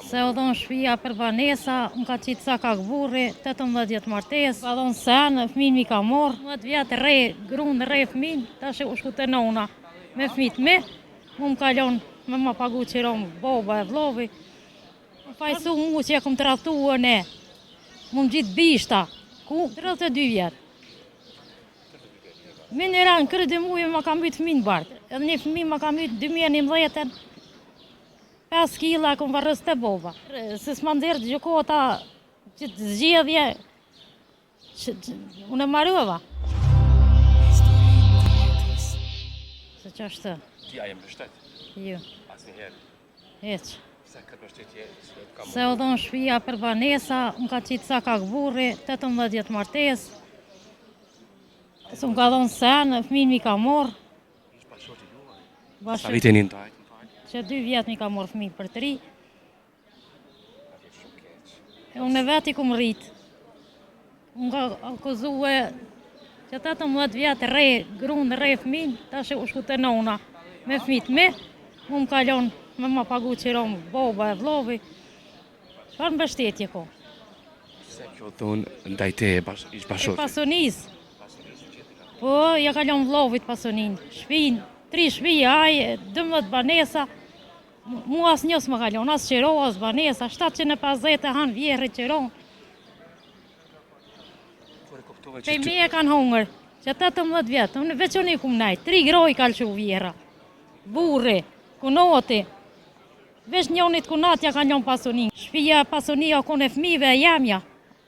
Se o dhonë shpia për banesa, më ka qitë sa ka këburri, 18 vjetë martes, ka dhonë sen, fëmin mi ka morë, 10 vjetë re, grunë re fëmin, ta shë u shku të nona me fëmit me, mu më kalon me ma pagu qiron boba e vlovi, më fajsu mu që e kom të ratu ne, mu më gjitë bishta, ku 32 vjetë. Me një ranë kërë dhe muje ma kam bytë fëmin bartë, edhe një fëmin ma kam bytë 2011, 5 kila kom varrës të boba. Se s'ma ndërë gjukota që të zgjedhje, unë e marrëva. Se që është të? Ti a jem mbështet? Jo. Asnjëherë? Heq. Se këtë mbështetje ka Se o dhonë shpia për banesa, më ka qitë sa ka këburri, 18 vjetë martes. Se më ka dhonë sen, fëmin mi ka morë. Ish bashkëshorti juaj? Sa Bashkë vite një ndajt? që 2 vjetë mi ka morë fëmi për 3. A vjetë shumë keq. Unë e veti ku më rritë. Unë ka akuzue që 18 vjetë re, grunë re fëmin, ta shë u shku të nona me fëmit me, mu më kalon me ma pagu qiron boba e vlovi, për mbështetje ko. Se kjo thonë ndajte e ish E bashkëshorti? pasonis, po ja kalon vlovit pasonin, shpin, 3 shpi, aj, 12 banesa, mu as njës më kalon, as qiro, as banesa, 750 e hanë vjerë qiron. Kur e kuptove Pej që me e kanë hongër, që 18 vjetë, unë veç unë i kum najtë, 3 groj kalë që u vjera, burri, kunoti, veç njonit kunat ja kanë ljon pasonin. Shpia pasonia kone fmive e jamja,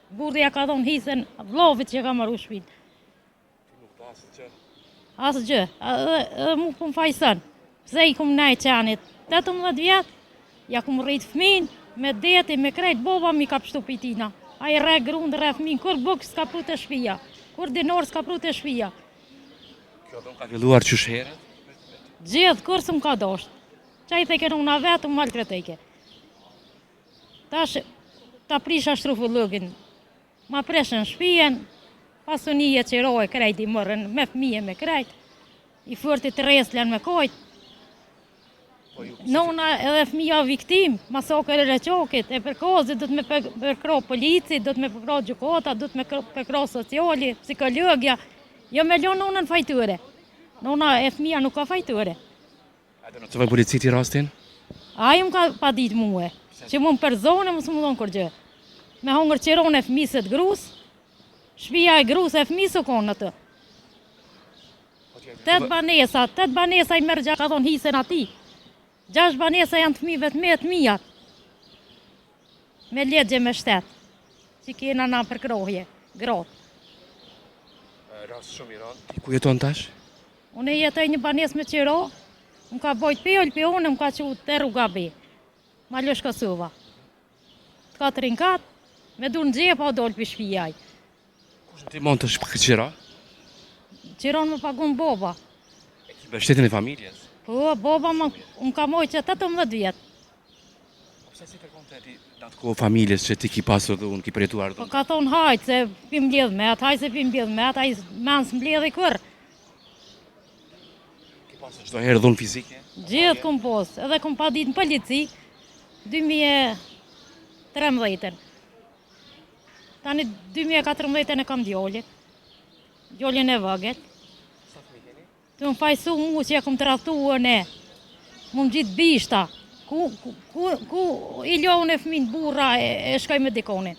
burri ja ka dhonë hisen vlovit që ka maru shpin. ti nuk dasë që Asë gjë, edhe mu kum fajsën, pse i kum najtë qanit, 18 vjetë, ja kum rritë fmin, me deti, me krejt boba mi ka pështu pitina. A i re grundë, re fmin, kur buk s'ka pru të shpia, kur dinor s'ka pru të shpia. kjo dhonë ka filluar qysh herët? Gjithë kur s'm ka dosht. Qaj të kenu una vetë, më malë treteke. Tash, ta prisha shtrufëllëgin, ma preshën shpijen, pasunije që roje krejt i mërën, me fmije me krejt, i fërti të reslen me kojt. Nona edhe fmija viktim, masokër e reqokit, e përkozit, du të me përkro polici, du të me përkro gjukota, du të me përkro sociali, psikologja, jo me lo nonën fajtëre. Nona e fmija nuk ka fajtëre. A denotove policiti rastin? Ajo më ka pa ditë muhe, që mu më përzone, më së më dhonë kur gjë. Me hongër qiron e fmisët grus, shpia e grus e fmisë konë në të. 8 banesa i mërgja ka thonë hisen ati. 6 banesa janë të mive të me të mijat. Me legje me shtetë, që kena na përkrohje, grotë. Rast shumë i rëndë. Ti ku jeton tash? Unë jetoj një banes me qiro, më ka bojt pjoll për unë, më ka që të rruga be. Ma lësh Kosova. Të ka të rinkat, me du në gjepa o dollë për shpijaj. Kush ti mund të shpëkëqira? Qiron më pagun boba. E ki mbështetjen e familjes? Po, boba më ka mojt që 18 vjetë. Pse si kërkonte ti atë kohë familjes që ti ki pasur dhe unë ki përjetuar Po dhe? ka thonë hajtë se pi mbledh me atë, hajtë se pi mbledh me atë, hajtë mens mbledh i kërë. Ki pasur çdo herë dhunë fizike? Gjithë kum posë, edhe kum pa ditë në polici, 2013. Tani 2014 e kam djollit, djollin e vëgët. Sa fëmijë keni? Të më fajsu mu që e kom të ratu ne, mu më gjitë bishta, ku i ljohën e fëmin burra e shkoj me dikonin.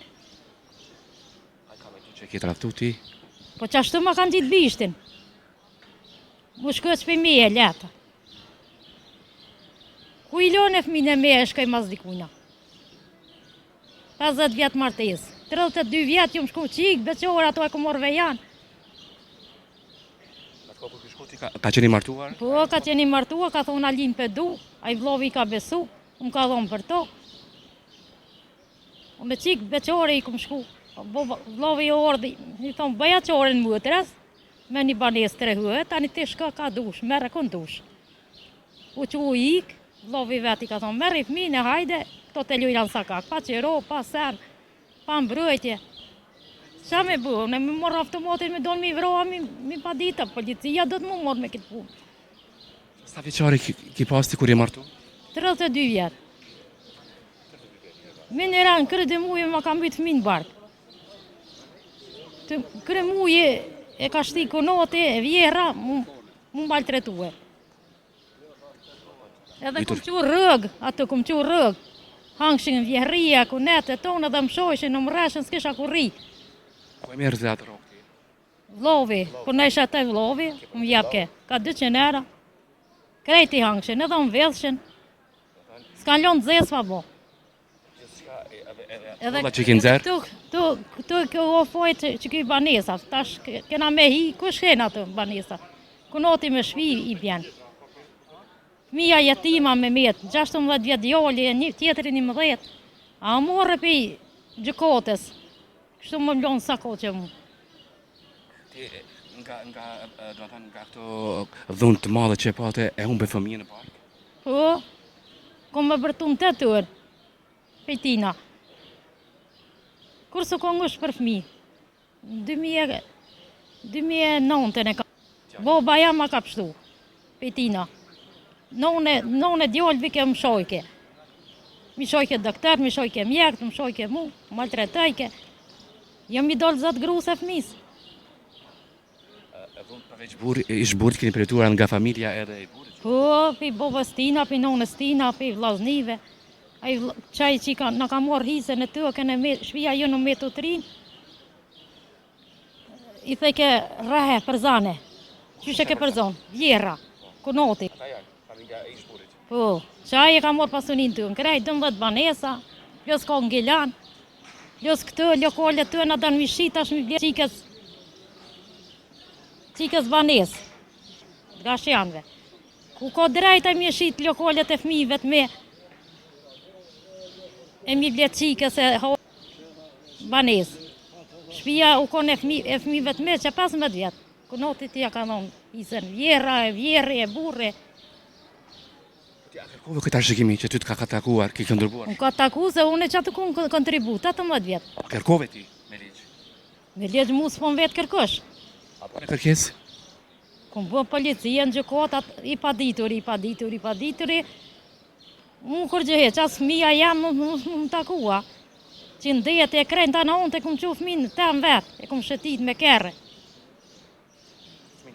A ka me ty që e ki traftu ti? Po që ashtu ma kanë gjitë bishtin. Mu shkoj që për me e letë. Ku i ljohën e fëmin e me e shkoj mas dikuna. 50 vjetë martes, 32 vjetë ju më shku qikë, beqorë ato e ku morve janë. Atë kohë kur ki shku ti ka qeni martuar? Po, ka qeni martua, ka thonë Alin për du, a i vlovi i ka besu, unë ka thonë për to. Unë me qikë beqore i ku më shku, vlovi i ordi, i thonë bëja qore në mëtërës, me një banes 3 hëtë, tani ti shka ka dush, merë e kënë dush. U që u ikë, vlovi veti ka thonë, merë i fmine, hajde, këto të lujnë sa kak, pa qero, pa sen, pa mbrojtje. Qa me bu, ne me morë automatin, me donë mi vroa, mi pa dita, policia do të mu morë me këtë punë. Sa vjeçari ki pas ti kur je martu? 32 vjetë. Mineran, kërë dhe muje ma kam bytë fëmin barkë. Kërë muje e ka shti konote, e vjera, mu maltretue. Edhe kom që rëgë, atë kom që rëgë. Hangshin vjerria, kunete tonë edhe më shojshin, në më reshën s'kisha ku ri. Po e merë dhe atë rokë ti? Vlovi, kur në isha të vlovi, më jepke, ka 200 euro. Krejti hangshin, edhe më vedhshin. S'kan lonë zesë pa bo. Kolla që kinë zerë? Këtu kjo ofojt që kjo banesa, tash kena me hi, kush kena të banesa? Kunoti me shvi i bjen. Fëmija jetima me metë, 16 vjetë djoli, një tjetëri 11. A morë për gjëkotës, kështu më mlonë sa ko që mu. Ti nga këto dhunë të madhe që e pate, e humbe fëmijën e parë? Po, kom me bërtum të tërë, pejtina. Kur së kongush për fëmi, 2009 e ka. Boba jam ma ka pështu, pejtina. None djollë vike më shojke. Mi shojke doktor, mi shojke mjekt, mi shojke mu, maltretajke. Jam i dollë zatë gru se fëmis. Përveç ish burit keni përjetuar nga familja edhe i burit? Po, pi bobës tina, pi nonës tina, pi vlaznive. Qaj që në ka morë hise në të, këne shpia ju në me të trinë. I theke rehe përzane. Qyshe ke përzon? Vjera, kunoti. Ata janë, familja e ish burit? Po, qaj e ka morë pasunin të në krejt, 12 banesa, ljus ka ngilan, ljus këtë, lokalet të në danë mishit, ashtë mi bje qikës banes, nga shjanve. Ku ka drejta mi shit lokalet e fmive të me, e mi bje qikës e banes. Shpia u kon e fmive të me që 15 vjetë. Kunotit ja ka thonë, isën vjera, e vjeri, e burre. Ti a kërkove këtë arshikimi që ty të ka takuar, ki këndërbuar? Unë ka taku se unë e që atë kun kontribut, 18 vjetë. A kërkove ti me ligjë? Me ligjë mu s'pon vetë kërkosh. Apo në kërkesë? Kun bë policia në gjëkotat, i padituri. Unë kur gjëheq, asë fëmija jam më takua. Që në dhejët e krejnë të në unë të kumë që fëminë të më vetë, e kumë shëtit me kere.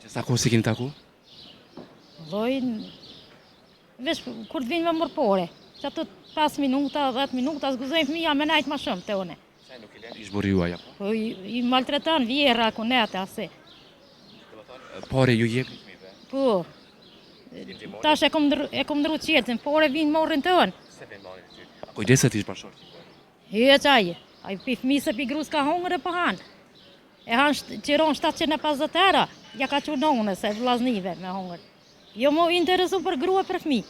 Sa kohë si keni taku? Lojnë, vesh kur të vinë me mërpore, që atë 5 minuta, 10 minuta, zguzojnë fëmija me najtë ma shumë të une. Sa nuk i len ish buri juaj, apo? Po i maltretan vjera, kunete, ase. Pare ju jep një fëmive? Po, tash e kom ndru qeltin, pore vinë morën të unë. Se vinë morën të ty? A kujdeset ish bashkë? He qaje, a i pi fëmi se pi grus ka hongër e për hanë. E hanë qiron 750 euro, ja ka që nonës e vlaznive me hongër. Jo mu interesu për grua për fëmi.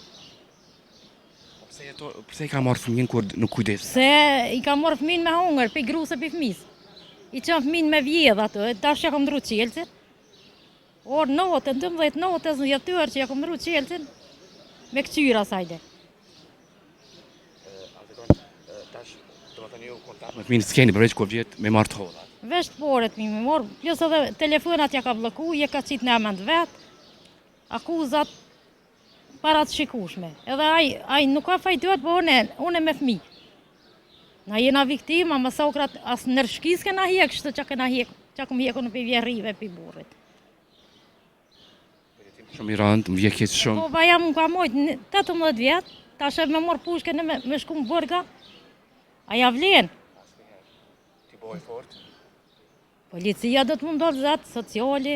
Pse i ka marrë fëmijën kur nuk kujdes? Se i ka marrë fëmin me hongër, pi grus e pi fëmis. I qënë fëmin me vjedh ato, tash ja kom ndru qeltin. Orë notën, 12 notës në jetër që ja kom ndru qeltin, me këqyra sajde. Me fëmijën s'keni përveç kur vjet me marrë të holla. Vesh të poret mi me morë, plus edhe telefonat ja ka bloku, je ka qitë në emend vetë, akuzat para të shikushme. Edhe aj nuk ka fajtuat, po une me fëmi. Na jena viktima, më sokrat as nërshkis kena hjek, shtë që kena hjek, që kom hjeku në pi vjerrive, pi burit. Shumë i rëndë, më vjekjes shumë. Po, ba jam më ka mojtë 18 vjetë, ta shëf me morë pushke me shku më bërga, aja vlenë. Ti boj fort? Policia do të më ndollë zatë, sociali,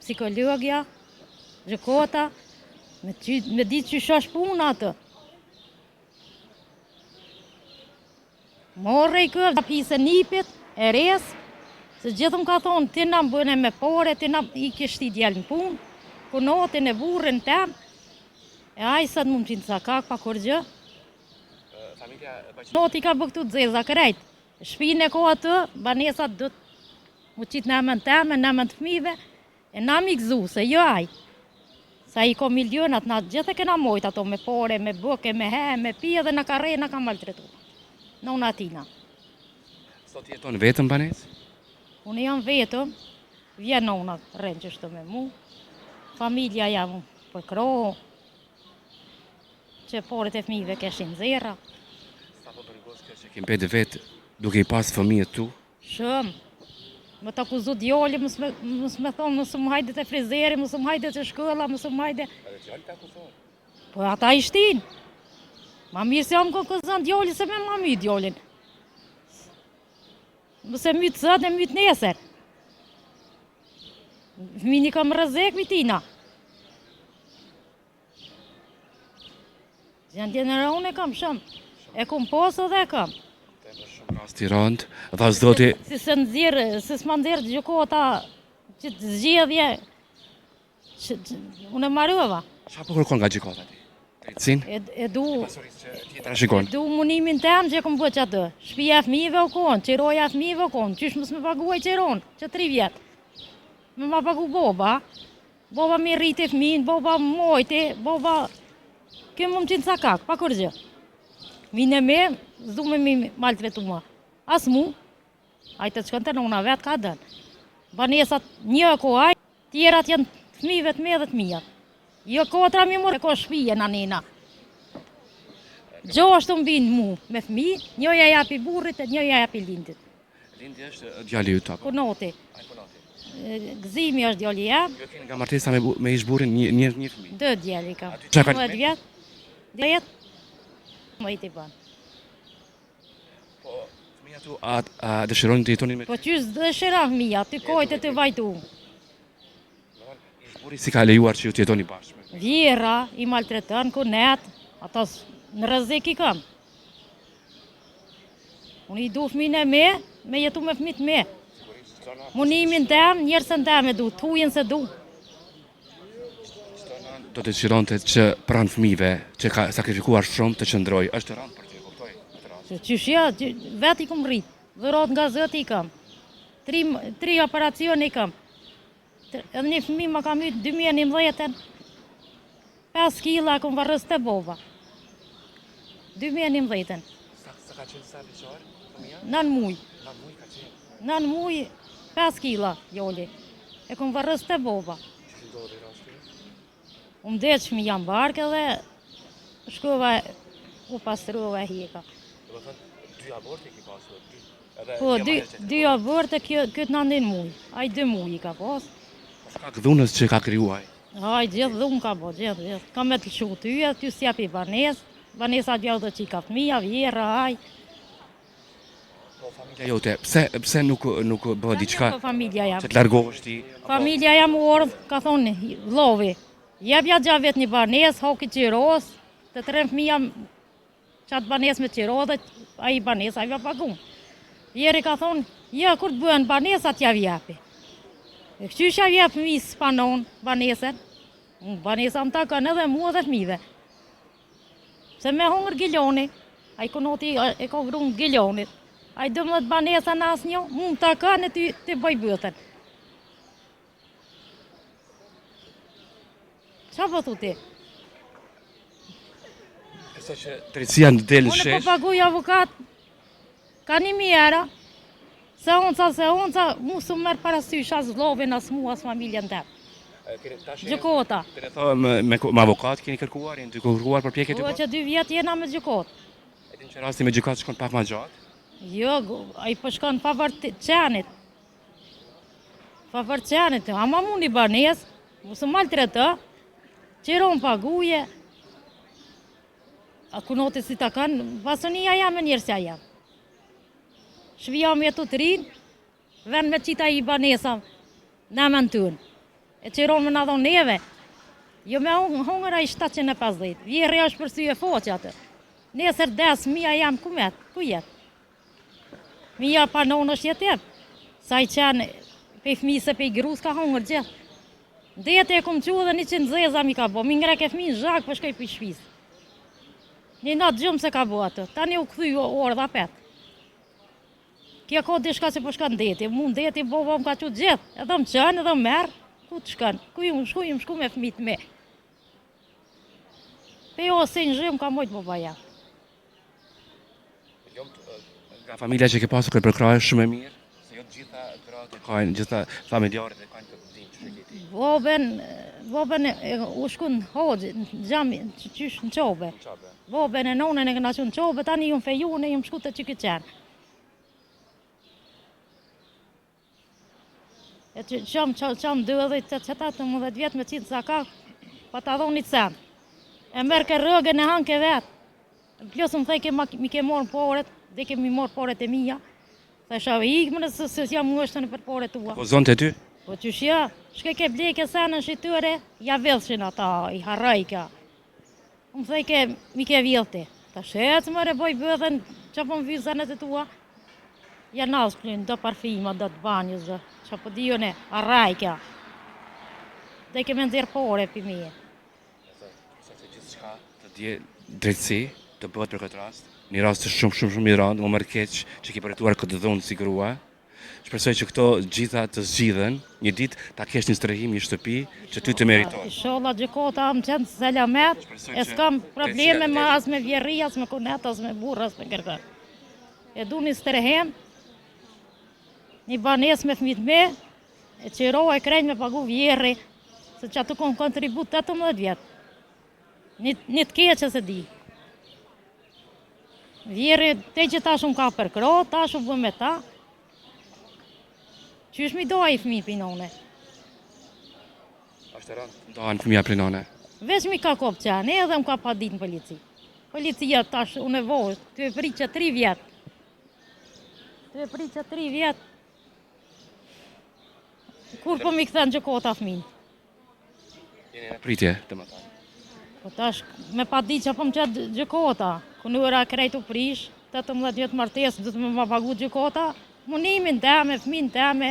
psikologja, gjëkota, me ditë që shosh puna atë. Morë i këvë, pise nipit, e resë, se gjithëm ka thonë, ti na më bëne me pore, ti na i kështi djelë në punë, kunotin e burën temë, e ajë sa të më më qinë sa kak, pa kur gjë. Noti ka bëktu të zeza krejt, shpinë e ko atë, banesat dhëtë, mu qitë në emën teme, në emën të fmive, e na mi gëzu, se jo aj. Sa i ko milionat, na gjithë e kena mojt ato me pore, me bëke, me he, me pije dhe në kare, në ka maltretu. Në unë atina. Sot jeton vetëm banes? Unë jam vetëm, vjen në unë rënë që shtë me mu. Familja jam për kroho, që poret e fmive keshin zera. Sa po Që ke mbeti vetë duke I pas fëmijët tu. Shumë. Më të akuzu djali, mos me thonë, mos më hajde të frizeri, mos më hajde të shkolla, mos më hajde. Edhe djali të akuzohet. Po ata I shtin. Ma mirë se jam këzën djali se me ma my djalin. Mëse mytë sot e mytë nesër. Fëmini kam rëzek vitina. Janë generone kam shumë. E kom posë dhe e kam. Ras Tiranë, dha zoti Si se nëzirë, si s'ma nëzirë gjukota që të zgjedhje. Unë e marrëva. Qa po kërkon nga gjikata ti? Drejtsin? E du... Pasurisë që tjetër e shikon. Du munimin tem që kom bëq atë. Shpia fëmijëve u konë, qiroja fëmijëve u konë. Qysh mos me paguaj qiron, që 3 vjetë. Me ma pagu boba. Boba me rriti fëmijën, boba mojti, boba... Këmë më qinë cakak, pa kur gjë. Mine me, zdu me mi maltretu ma. As mu, ajte të shkën të nëna vetë ka dënë. Banesat një ko aj, tjerat janë fëmijëve të me dhe të mija. Jo kotra mi mërë, e ko shpije në nina. Gjashtu mbinë mu me fëmijë, njëja japi burrit e njëja japi lindit. Lindi është djali ju tako. Kunoti. Gëzimi është djali jam, Ju keni nga martesa me ish burrin një fëmijë. 2 djali kam. Qa ka 10 vjetë, 10, më I t'i banë. Po, fëmija tu, a dëshironi të jetonin me Po qysh dëshira fëmija, ty kojtë të vajtu. ish burri si ka lejuar që ju të jetoni bashkë? Vjera, I maltretën, kunet, ata në rrezik I kam. Unë I du fëmijën e me jetu me fëmijët me. Munimin tem, njerësën tem e du, tujen se du. Do të dëshironte që pranë fëmijëve që ka sakrifikuar shumë të qëndroj, është rënd për të kuptoj këtë rast. Qyshja, vetë I kom rrit, dhërot nga zëti I kam. 3 operacion I kam. Edhe një fëmijë më kam ytë 2011-ën, 5 kila kom varrës të bova. 2011-ën, Sa ka qenë sa vjeçar fëmija? 9 muj. Na muj ka qenë. 9 muj, 5 kila, joli. E kom varrës të bova. Që ndodhi rasti? U mdeq fëmija në barkë edhe shkova, u pastrova hika. Do të thënë 2 aborte ki pasur. Edhe Po, një marrëdhënie që 2 aborte, këtë në ndin muj. Aj 2 muj I ka pas. Shkak dhunës që ka krijuar. Aj, gjithë dhumë ka bo, gjithë. Ka me të lëshu tyja, ty s'japi banes. Banesa gjallë dhe që I ka fëmija, vjera, aj. Po familja jote, pse nuk bëhet diçka Po familja jam. që të largohesh ti? Familja jam u ordhë, ka thonë, vlovi. Jepja gjavet një banes, hoki qiros, të 3 fëmija qatë banes me qiro dhe a I banes, a I va pagun. Vjeri ka thonë, ja, kur të bëhen banesat ja vjepi. E këqysh ja vjep fëmijës panon banesën. Banesa më ta kanë edhe mua dhe fëmijëve. Se me hongër giloni, a I konoti e ka vrunë gilonit. A I 12 banesa në asë një, mu më ta kanë e ty bëj bëtën. Qa po thu ti? Sa që drejtësia në del në Unë po shesh. paguj avokat, ka 1.000 euro. Se onca, mu su merë parasysh as vlovin, as mu, as familjen tem. Gjukota. Keni thënë me avokat keni kërkuar, jeni të kërkuar për pjekje të Po bërë? që 2 vjetë jena me gjukot. E din që rasti me gjykat shkon pak ma gjatë? Jo, a I po shkon favor qenit. Favor qenit, ama mu një banes, mu su maltretë, qiron paguje. A kunoti si ta kanë, pasonia jam e njerësja jam. Shvija me jetu të rinë, ven me qita I banesa, në me në tënë. E qiron me në dhonë neve. Jo me hongër a I 750, vjerë është për sy e foqë atë. Nesër des, mija jam ku jetë? Mija panon është jetër. Sa I qenë pe fmi se pe grus ka hongër gjithë. Dete e kom qu dhe 100 zeza mi ka bo, mi ngrek e fmi në zhak për shkoj për shpis. Një natë gjumë se ka bo atë, tani u këthy orë dhe petë. Kja ka dishka që po shkan deti, mund deti boba më ka qu gjithë, edhe më qënë, edhe më merë, ku të shkan, ku ju më shku me fmit me. Pe jo se në zhëmë ka mojtë boba ja. Nga familja që ke pasur këtë përkrahë shumë e mirë, se jo të gjitha gratë e kanë, gjitha familjarët e kanë këtë dinë Voben u shkun hoxhi, në xhami, qysh në çobe. Voben e nonën e kena qenë në çobe, tani ju feju, ne jam shku te Çikiqen. E që qam 12-18 vjetë me qitë zaka, pa ta dhoni sen. E merë ke rëgën e hanë ke vetë. Plus më thej mi ke morë poret, dhe kemi morë poret e mija. Thesha, ikë më se jam ngështën për poret tua. Po zonë të ty? Po qyshja, shke ke bleke senën shqytyre, ja vëllshin ata, i harrajka. Më thej ke mi ke vjellti. Ta shetë mëre boj bëdhen, që po më vyllë senet e tua. Ja nasë plin, do parfima, do të banjës, që po dijone, harrajka. Dhe ke me nëzirë pore për mi. Sa që gjithë shka të dje drejtësi të bëhet për këtë rast, një rast të shumë i randë, më mërë keq që ki përjetuar këtë dhunë si grua. Shpresoj që këto gjitha të zgjidhen, një ditë ta kesh një strehim, një shtëpi që ty të meriton. Inshallah gjykota më qenë selamet, e s'kam probleme më as me vjerri, as me kunet, as me burr, as me kërkën. E du një strehim, një banes me fëmijët me, e qiro e krejnë me pagu vjerri, se që atë kon kontribut 18 vjetë. Një të keqë se di. Vjerri, te që ta shumë ka përkro, ta shumë bë me ta. Qysh mi doj i fëmi pinone? Ashtë rëndë, ndohen fëmija pinone. Veç mi ka kopë qenë, edhe më ka pa ditë në polici. Policia tash, unë e vojë, të e pri që 3 vjetë. Të e pri që 3 vjetë. Kur po mi këthen gjykota fëmin? Jeni në pritje, të më thanë. Po tash, me pa ditë që po më qëtë gjykota. Kënura krejtu prish, 18 vjetë martesë, du të me pagu gjykota. Munimin teme, fëmin teme,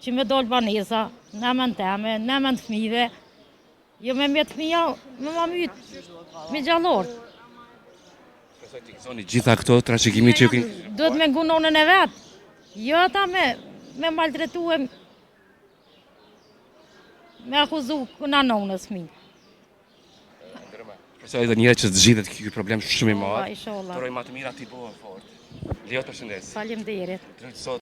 që me dollë banesa, nëmën teme, nëmën të fëmive. Jo me mjetë fëmija, me ma mytë, me gjallorë. Shpresoj të gëzoni gjitha këto trashëgimi që ju keni. Duhet me ngunonën e vetë. Jo ata me maltretuem, me akuzu këna nonës fëmi. Shpresoj edhe njëre që të zgjidhet ky problem shumë i madh. Inshallah. Turoj më të mira ti bëhe fort. Lejo të përshëndes. Faleminderit. Drejt sot